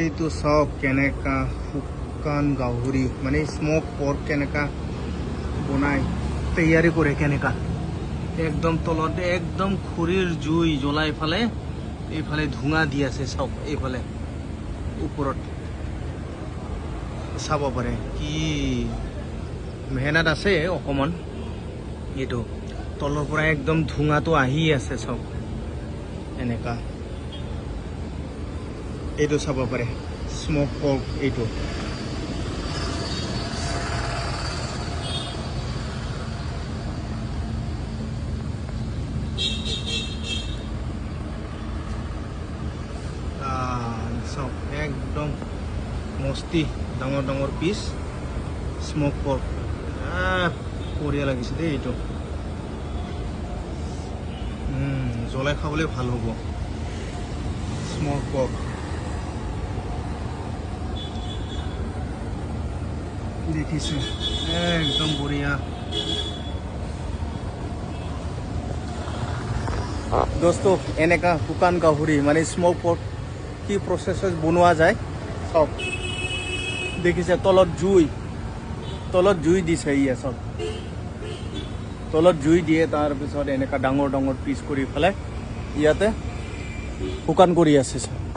এইটো সব কেনেকা শুকান গাহৰি মানে স্মোক পৰ্ক কেনেকা বনাই তৈয়াৰী কৰে কেনেকা একদম তলত একদম খৰিৰ জুই জ্বলাই ফালে এইফালে ধোঁৱা দি আছে সব এইফালে ওপৰত চাব পাৰে কি মেহনত আছে অকমান এইটো তলৰ পৰা একদম ধোঁৱাটো আহি আছে সব এনেকা এইটো চাব পাৰে স্মোক পৰ্ক এইটো সব একদম মস্তি ডাঙৰ ডাঙৰ পিচ স্মোক পৰ্ক বঢ়িয়া লাগিছে দেই এইটো জ্বলাই খাবলৈ ভাল হ'ব স্মোক পৰ্ক দেখিছে একদম বঢ়িয়া দোস্ত এনেকা শুকান গাহৰি মানে স্মোক পৰ্ক কি প্ৰচেছত বনোৱা যায় সব দেখিছে তলত জুই দিছে ইয়ে সব তলত জুই দিয়ে তাৰপিছত এনেকা ডাঙৰ ডাঙৰ পিচ কৰি পেলাই ইয়াতে শুকান কৰি আছে সব